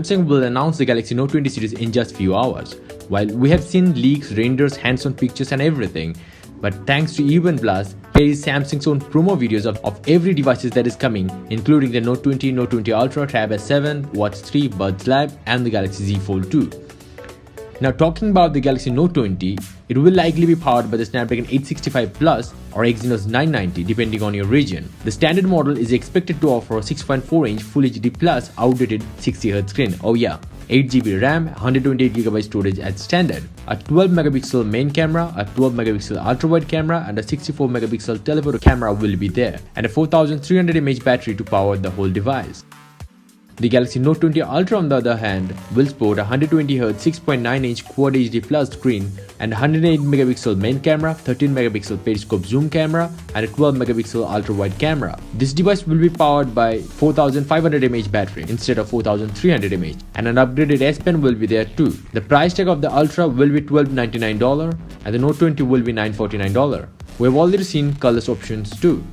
Samsung will announce the Galaxy Note 20 series in just few hours. While we have seen leaks, renders, hands-on pictures and everything, but thanks to Evleaks, here is Samsung's own promo videos of every devices that is coming, including the Note 20, Note 20 Ultra, Tab S7, Watch 3, Buds Live and the Galaxy Z Fold 2. Now talking about the Galaxy Note 20, it will likely be powered by the Snapdragon 865 Plus or Exynos 990 depending on your region. The standard model is expected to offer a 6.4-inch Full HD Plus outdated 60Hz screen. Oh yeah, 8GB RAM, 128GB storage as standard, a 12MP main camera, a 12MP ultra-wide camera and a 64MP telephoto camera will be there, and a 4300mAh battery to power the whole device. The Galaxy Note 20 Ultra on the other hand will sport a 120Hz 6.9-inch Quad HD Plus screen and 108MP main camera, 13MP periscope zoom camera and a 12MP ultra-wide camera. This device will be powered by 4500mAh battery instead of 4300mAh, and an upgraded S Pen will be there too. The price tag of the Ultra will be $1299 and the Note 20 will be $949. We have already seen colors options too.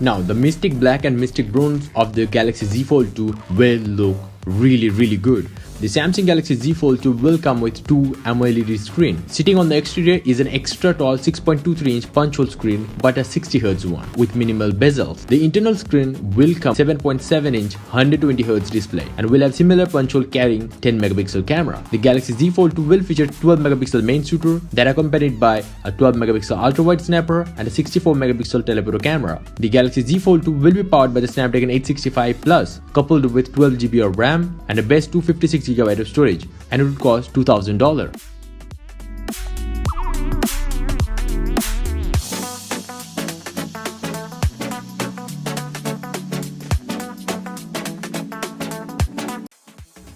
Now, the Mystic Black and Mystic Bronze of the Galaxy Z Fold 2 will look really good. The Samsung Galaxy Z Fold 2 will come with two AMOLED screen. Sitting on the exterior is an extra tall 6.23-inch punch-hole screen but a 60Hz one with minimal bezels. The internal screen will come 7.7-inch 120Hz display and will have similar punch-hole carrying 10MP camera. The Galaxy Z Fold 2 will feature 12MP main shooter that accompanied by a 12MP ultra-wide snapper and a 64MP telephoto camera. The Galaxy Z Fold 2 will be powered by the Snapdragon 865 Plus coupled with 12GB of RAM and a best 256GB of storage, and it would cost $2000.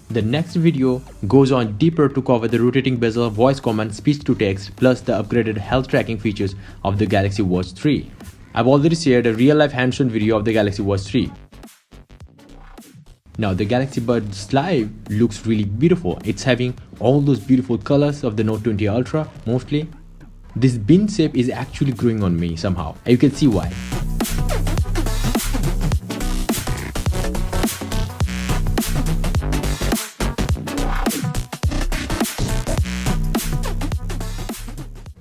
The next video goes on deeper to cover the rotating bezel, voice command, speech to text, plus the upgraded health tracking features of the Galaxy Watch 3. I've already shared a real-life hands-on video of the Galaxy Watch 3. Now the Galaxy Buds Live looks really beautiful. It's having all those beautiful colors of the Note 20 Ultra mostly. This bin shape is actually growing on me somehow. You can see why.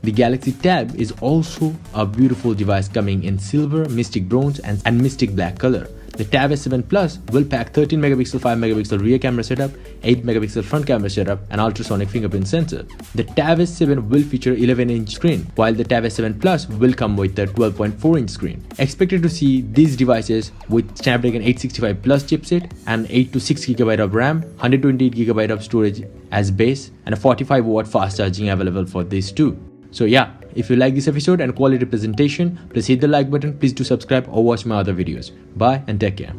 The Galaxy Tab is also a beautiful device coming in silver, Mystic Bronze and Mystic Black color. The Tab S7 Plus will pack 13MP 5MP rear camera setup, 8MP front camera setup and ultrasonic fingerprint sensor. The Tab S7 will feature 11-inch screen, while the Tab S7 Plus will come with a 12.4-inch screen. Expected to see these devices with Snapdragon 865 Plus chipset and 8 to 6GB of RAM, 128GB of storage as base and a 45W fast charging available for these too. So yeah, if you like this episode and quality presentation, please hit the like button, please do subscribe or watch my other videos. Bye and take care.